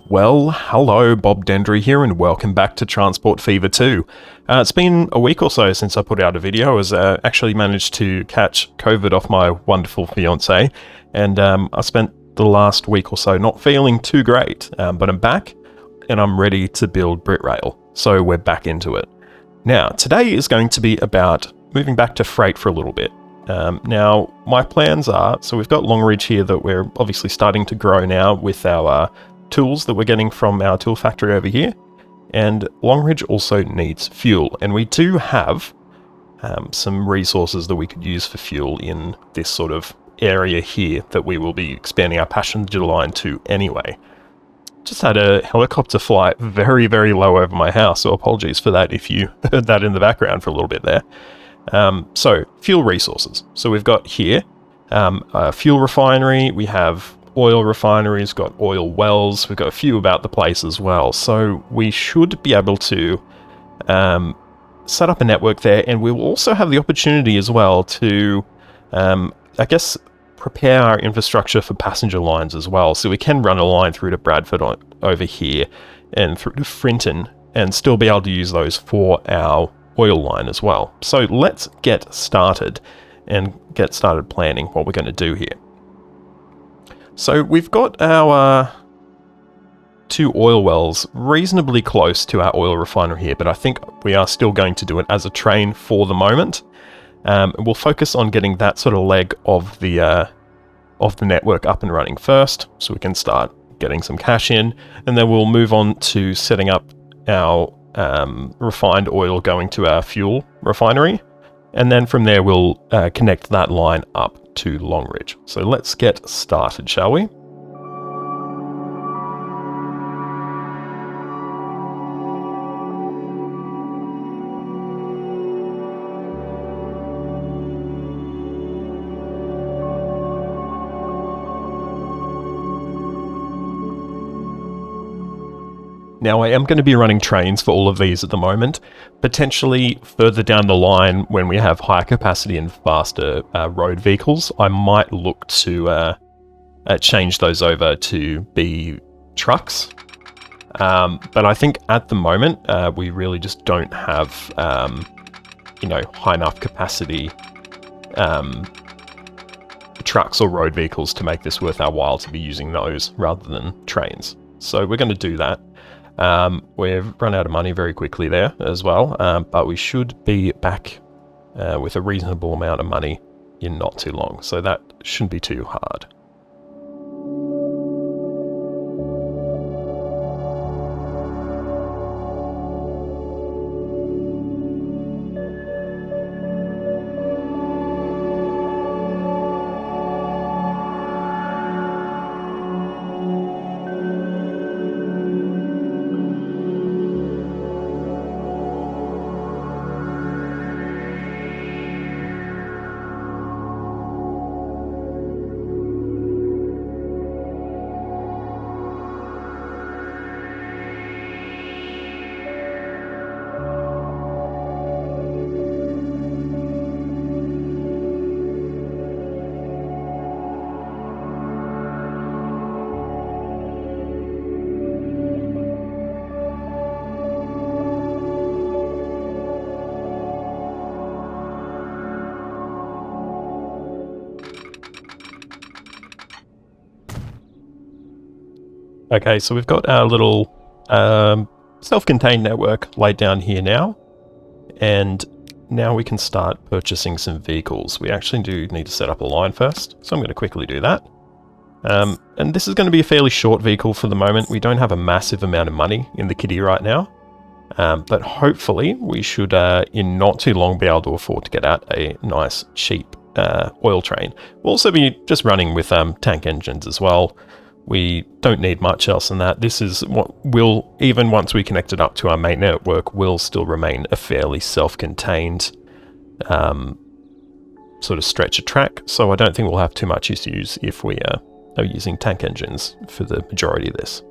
Well, hello, Bob Dendry here, and welcome back to Transport Fever 2. It's been a week or so since I put out a video, as I actually managed to catch COVID off my wonderful fiance, and I spent the last week or so not feeling too great, but I'm back, and I'm ready to build BritRail, so we're back into it. Now, today is going to be about moving back to freight for a little bit. Now, my plans are, so we've got Longridge here that we're obviously starting to grow now with our tools that we're getting from our tool factory over here, and Longridge also needs fuel, and we do have some resources that we could use for fuel in this sort of area here that we will be expanding our passenger line to anyway. Just had a helicopter fly very, very low over my house, so apologies for that if you heard that in the background for a little bit there. So, fuel resources. So we've got here a fuel refinery, we have oil refineries, got oil wells, we've got a few about the place as well. So we should be able to set up a network there, and we'll also have the opportunity as well to, I guess, prepare our infrastructure for passenger lines as well. So we can run a line through to Bradford over here and through to Frinton and still be able to use those for our oil line as well. So let's get started and get started planning what we're going to do here. So we've got our two oil wells reasonably close to our oil refinery here, but I think we are still going to do it as a train for the moment. We'll focus on getting that sort of leg of the network up and running first, so we can start getting some cash in, and then we'll move on to setting up our refined oil going to our fuel refinery, and then from there we'll connect that line up to Longridge. So let's get started, shall we? Now, I am going to be running trains for all of these at the moment. Potentially further down the line, when we have higher capacity and faster road vehicles, I might look to change those over to be trucks. But I think at the moment, we really just don't have, high enough capacity trucks or road vehicles to make this worth our while to be using those rather than trains. So we're going to do that. We've run out of money very quickly there as well, but we should be back with a reasonable amount of money in not too long, so that shouldn't be too hard. Okay, so we've got our little self-contained network laid down here now, and now we can start purchasing some vehicles. We actually do need to set up a line first, so I'm going to quickly do that. And this is going to be a fairly short vehicle for the moment. We don't have a massive amount of money in the kitty right now, but hopefully we should, in not too long, be able to afford to get out a nice, cheap oil train. We'll also be just running with tank engines as well. We don't need much else than that. This is what will, even once we connect it up to our main network, will still remain a fairly self-contained sort of stretch of track. So I don't think we'll have too much issues if we are using tank engines for the majority of this.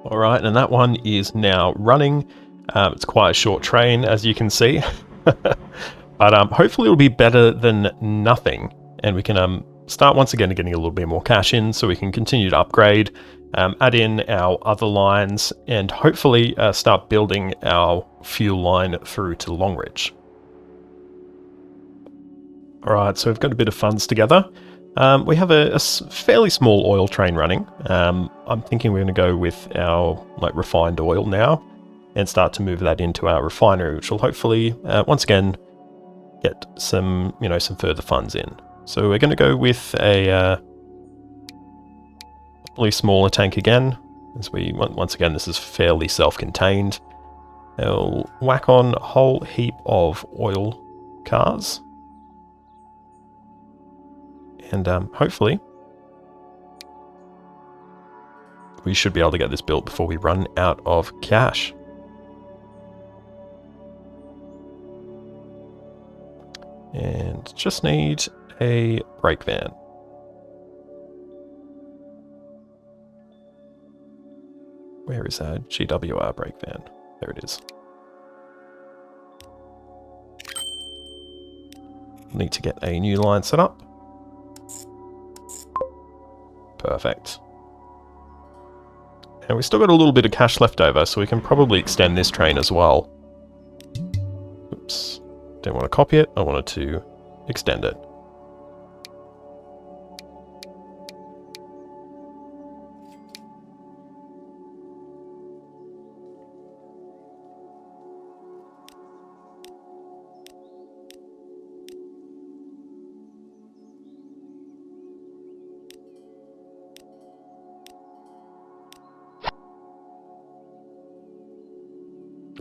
All right, and that one is now running. It's quite a short train, as you can see. But hopefully it'll be better than nothing, and we can start once again getting a little bit more cash in, so we can continue to upgrade, add in our other lines, and hopefully start building our fuel line through to Longridge. Alright, so we've got a bit of funds together. We have a fairly small oil train running. I'm thinking we're going to go with our refined oil now and start to move that into our refinery, which will hopefully once again get some some further funds in. So we're going to go with a really smaller tank again, as we once again this is fairly self-contained. I'll whack on a whole heap of oil cars. And hopefully we should be able to get this built before we run out of cash. And just need a brake van. Where is our GWR brake van? There it is. Need to get a new line set up. Perfect. And we've still got a little bit of cash left over, so we can probably extend this train as well. Oops. Didn't want to copy it, I wanted to extend it.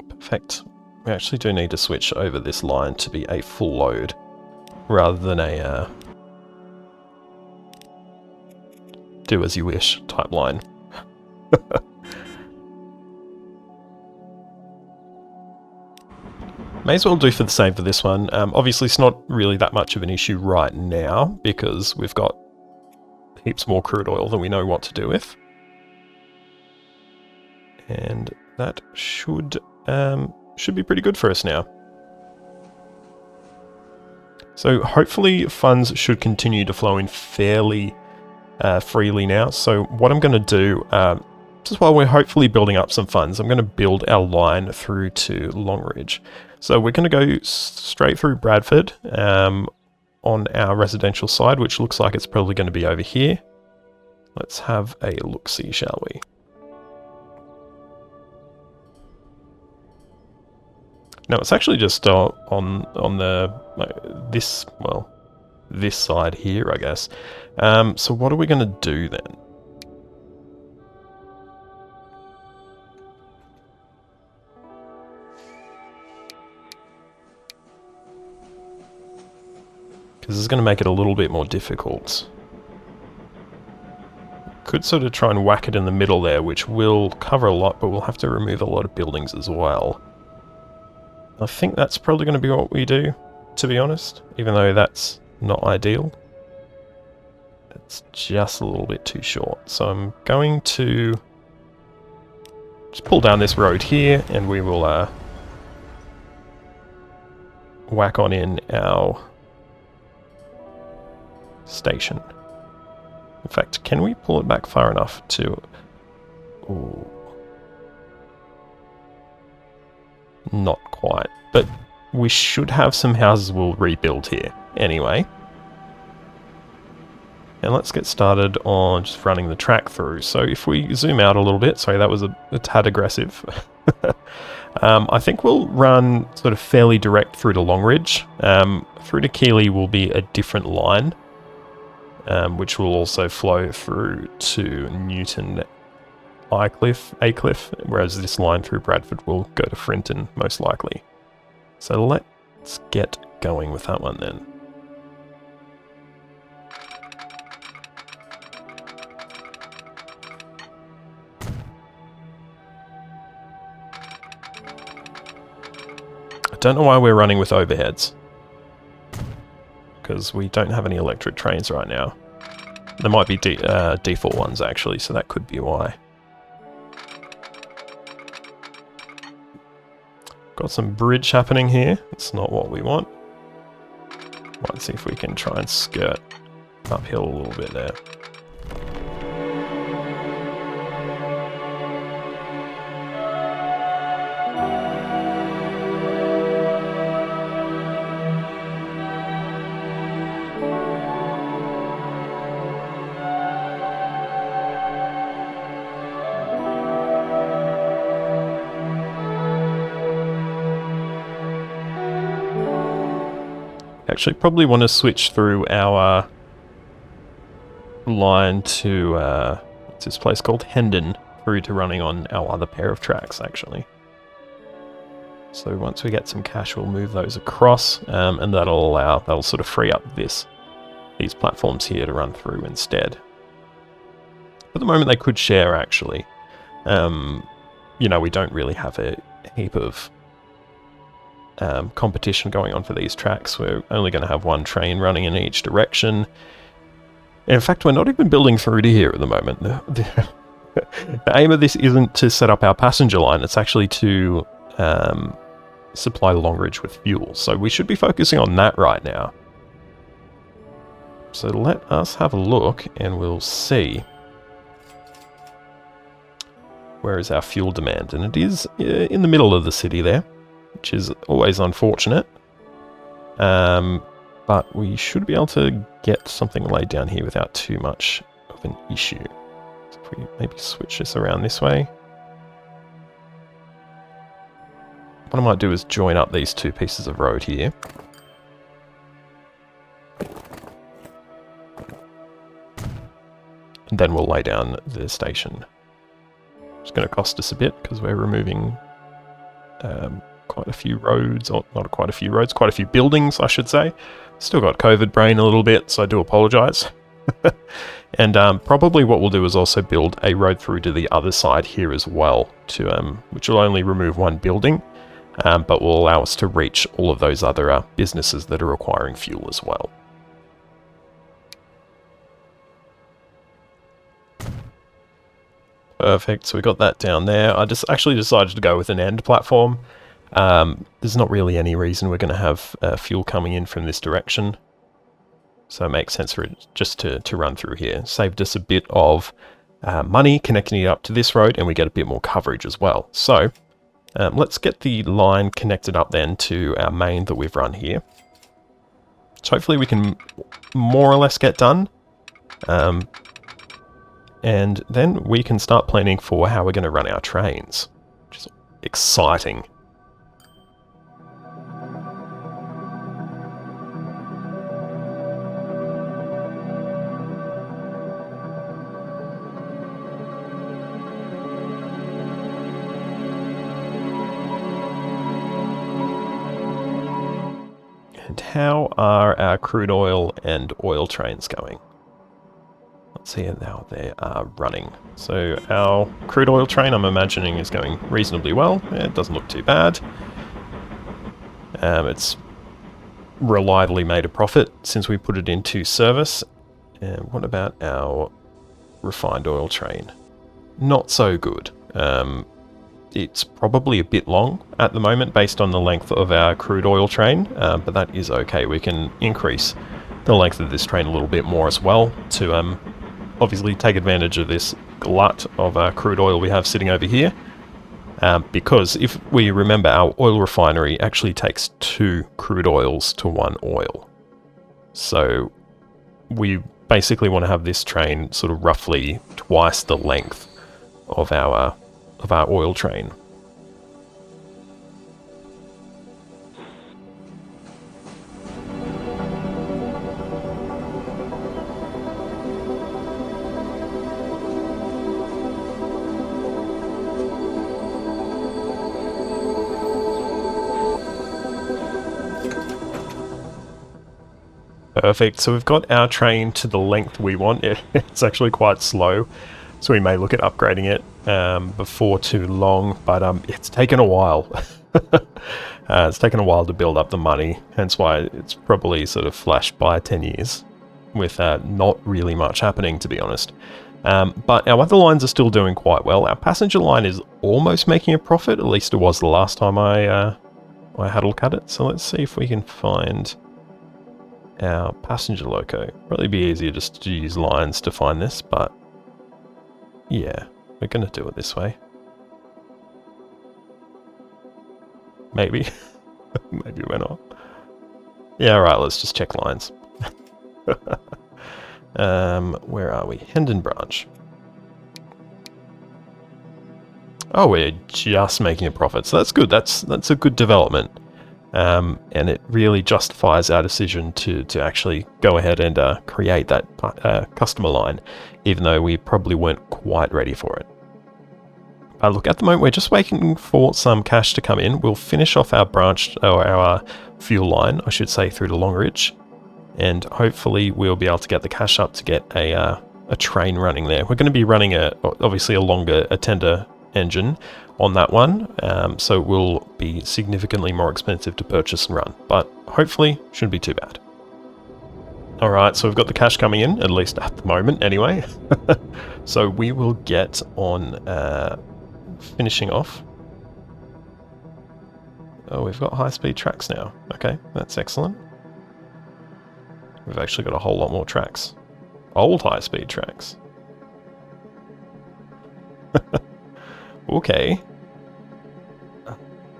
Perfect. We actually do need to switch over this line to be a full load rather than a do as you wish type line. May as well do for the same for this one. Obviously it's not really that much of an issue right now because we've got heaps more crude oil than we know what to do with. And that should be pretty good for us now. So hopefully funds should continue to flow in fairly freely now. So what I'm going to do, just while we're hopefully building up some funds, I'm going to build our line through to Longridge. So we're going to go straight through Bradford on our residential side, which looks like it's probably going to be over here. Let's have a look-see, shall we? No, it's actually just on the this side here, I guess. So what are we going to do then? Because this is going to make it a little bit more difficult. Could sort of try and whack it in the middle there, which will cover a lot, but we'll have to remove a lot of buildings as well. I think that's probably going to be what we do, to be honest, even though that's not ideal. It's just a little bit too short. So I'm going to just pull down this road here and we will whack on in our station. In fact, can we pull it back far enough to... Ooh. Not quite, but we should have some houses we'll rebuild here anyway. And let's get started on just running the track through. So if we zoom out a little bit, sorry, that was a tad aggressive. I think we'll run sort of fairly direct through to Longridge. Through to Keighley will be a different line, which will also flow through to Newton Aycliffe, whereas this line through Bradford will go to Frinton, most likely. So let's get going with that one then. I don't know why we're running with overheads, because we don't have any electric trains right now. There might be default ones actually, so that could be why. Got some bridge happening here. It's not what we want. Might see if we can try and skirt uphill a little bit there. Actually, probably want to switch through our line to, what's this place called? Hendon, through to running on our other pair of tracks, actually. So once we get some cash, we'll move those across, and that'll sort of free up these platforms here to run through instead. At the moment, they could share, actually. You know, we don't really have a heap of competition going on for these tracks. We're only going to have one train running in each direction. In fact, we're not even building through to here at the moment. The aim of this isn't to set up our passenger line, it's actually to supply Longridge with fuel. So we should be focusing on that right now. So let us have a look and we'll see where is our fuel demand. And it is in the middle of the city there, which is always unfortunate. But we should be able to get something laid down here without too much of an issue. So if we maybe switch this around this way. What I might do is join up these two pieces of road here. And then we'll lay down the station. It's going to cost us a bit because we're removing quite a few roads, or not quite a few roads, quite a few buildings, I should say. Still got COVID brain a little bit, so I do apologise. And probably what we'll do is also build a road through to the other side here as well, to which will only remove one building, but will allow us to reach all of those other businesses that are requiring fuel as well. Perfect, so we got that down there. I just actually decided to go with an end platform. There's not really any reason we're going to have fuel coming in from this direction. So it makes sense for it just to run through here. Saved us a bit of money connecting it up to this road, and we get a bit more coverage as well. So let's get the line connected up then to our main that we've run here. So hopefully we can more or less get done. And then we can start planning for how we're going to run our trains, which is exciting. And how are our crude oil and oil trains going? Let's see how they are running. So our crude oil train, I'm imagining, is going reasonably well. It doesn't look too bad. It's reliably made a profit since we put it into service. And what about our refined oil train? Not so good. It's probably a bit long at the moment based on the length of our crude oil train, but that is okay. We can increase the length of this train a little bit more as well to obviously take advantage of this glut of crude oil we have sitting over here. Because if we remember, our oil refinery actually takes 2 crude oils to 1 oil. So we basically want to have this train sort of roughly twice the length of our oil train. Perfect, so we've got our train to the length we want. It's actually quite slow, so we may look at upgrading it before too long, but it's taken a while. It's taken a while to build up the money, hence why it's probably sort of flashed by 10 years with not really much happening, to be honest. But our other lines are still doing quite well. Our passenger line is almost making a profit, at least it was the last time I I had a look at it. So let's see if we can find our passenger loco. Probably be easier just to use lines to find this, but yeah, we're going to do it this way. Maybe. Maybe we're not. Yeah, alright, let's just check lines. Where are we? Hendon branch. Oh, we're just making a profit, so that's good. That's a good development. And it really justifies our decision to actually go ahead and create that customer line, even though we probably weren't quite ready for it. Look, at the moment we're just waiting for some cash to come in. We'll finish off our branch, or our fuel line, I should say, through to Longridge, and hopefully we'll be able to get the cash up to get a train running there. We're going to be running obviously a longer tender engine on that one, so it will be significantly more expensive to purchase and run, but hopefully shouldn't be too bad. Alright, so we've got the cash coming in, at least at the moment anyway. So we will get on finishing off. Oh, we've got high-speed tracks now. Okay, that's excellent. We've actually got a whole lot more tracks. Old high-speed tracks. Okay.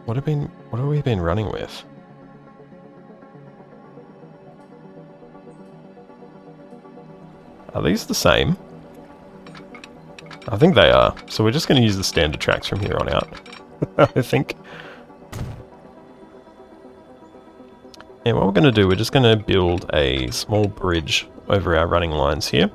What have we been running with? Are these the same? I think they are. So we're just going to use the standard tracks from here on out. I think. And what we're going to do, we're just going to build a small bridge over our running lines here.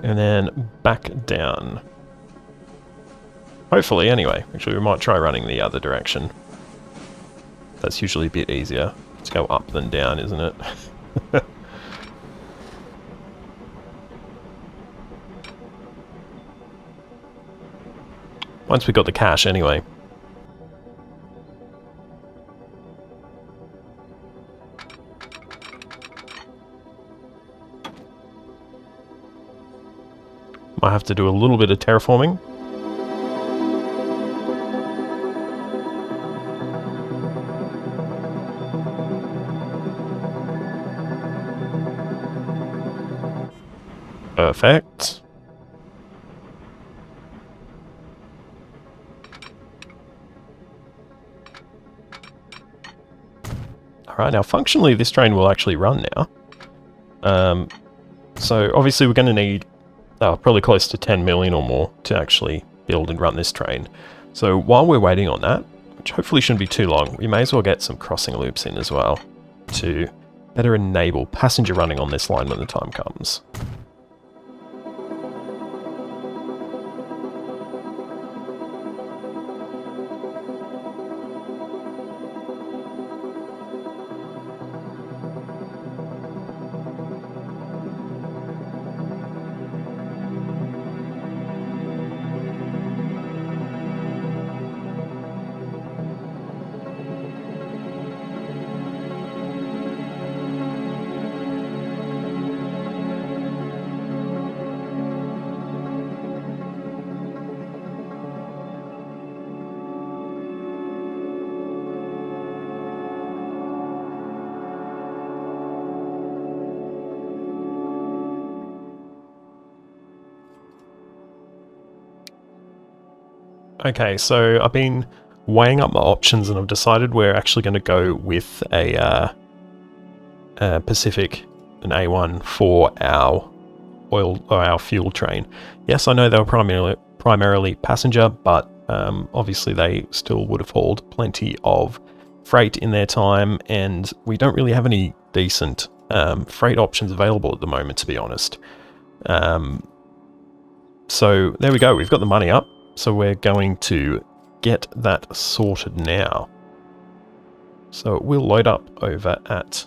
And then back down. Hopefully, anyway. Actually, we might try running the other direction. That's usually a bit easier to go up than down, isn't it? Once we got the cash, anyway. Might have to do a little bit of terraforming. Perfect. Alright, now functionally this train will actually run now. So obviously we're going to need probably close to 10 million or more to actually build and run this train. So while we're waiting on that, which hopefully shouldn't be too long, we may as well get some crossing loops in as well to better enable passenger running on this line when the time comes. Okay, so I've been weighing up my options and I've decided we're actually going to go with a Pacific, an A1 for our oil or our fuel train. Yes, I know they were primarily passenger, but obviously they still would have hauled plenty of freight in their time, and we don't really have any decent freight options available at the moment, to be honest. So there we go, we've got the money up. So we're going to get that sorted now. So we'll load up over at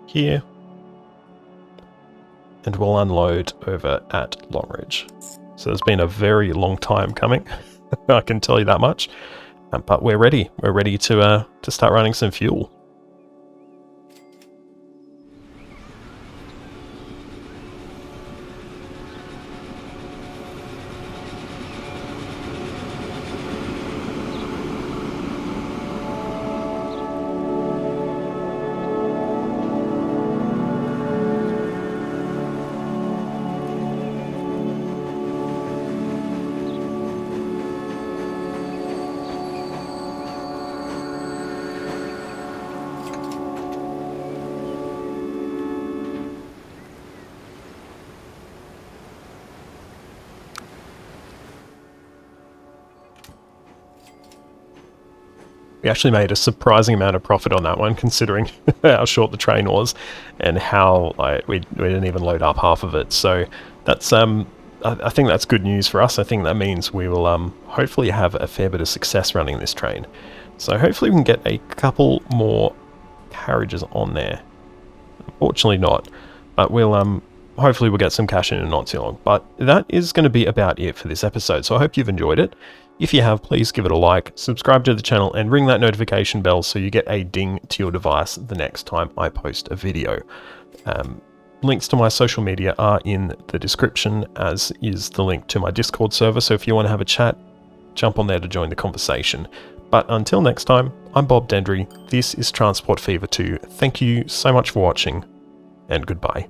here, and we'll unload over at Longridge. So it's been a very long time coming. I can tell you that much. But we're ready. We're ready to start running some fuel. We actually made a surprising amount of profit on that one, considering how short the train was and how we didn't even load up half of it. So that's I think that's good news for us. I think that means we will hopefully have a fair bit of success running this train. So hopefully we can get a couple more carriages on there. Unfortunately not, but we'll hopefully we'll get some cash in not too long. But that is going to be about it for this episode. So I hope you've enjoyed it. If you have, please give it a like, subscribe to the channel, and ring that notification bell so you get a ding to your device the next time I post a video. Links to my social media are in the description, as is the link to my Discord server, so if you want to have a chat, jump on there to join the conversation. But until next time, I'm Bob Dendry, this is Transport Fever 2, thank you so much for watching, and goodbye.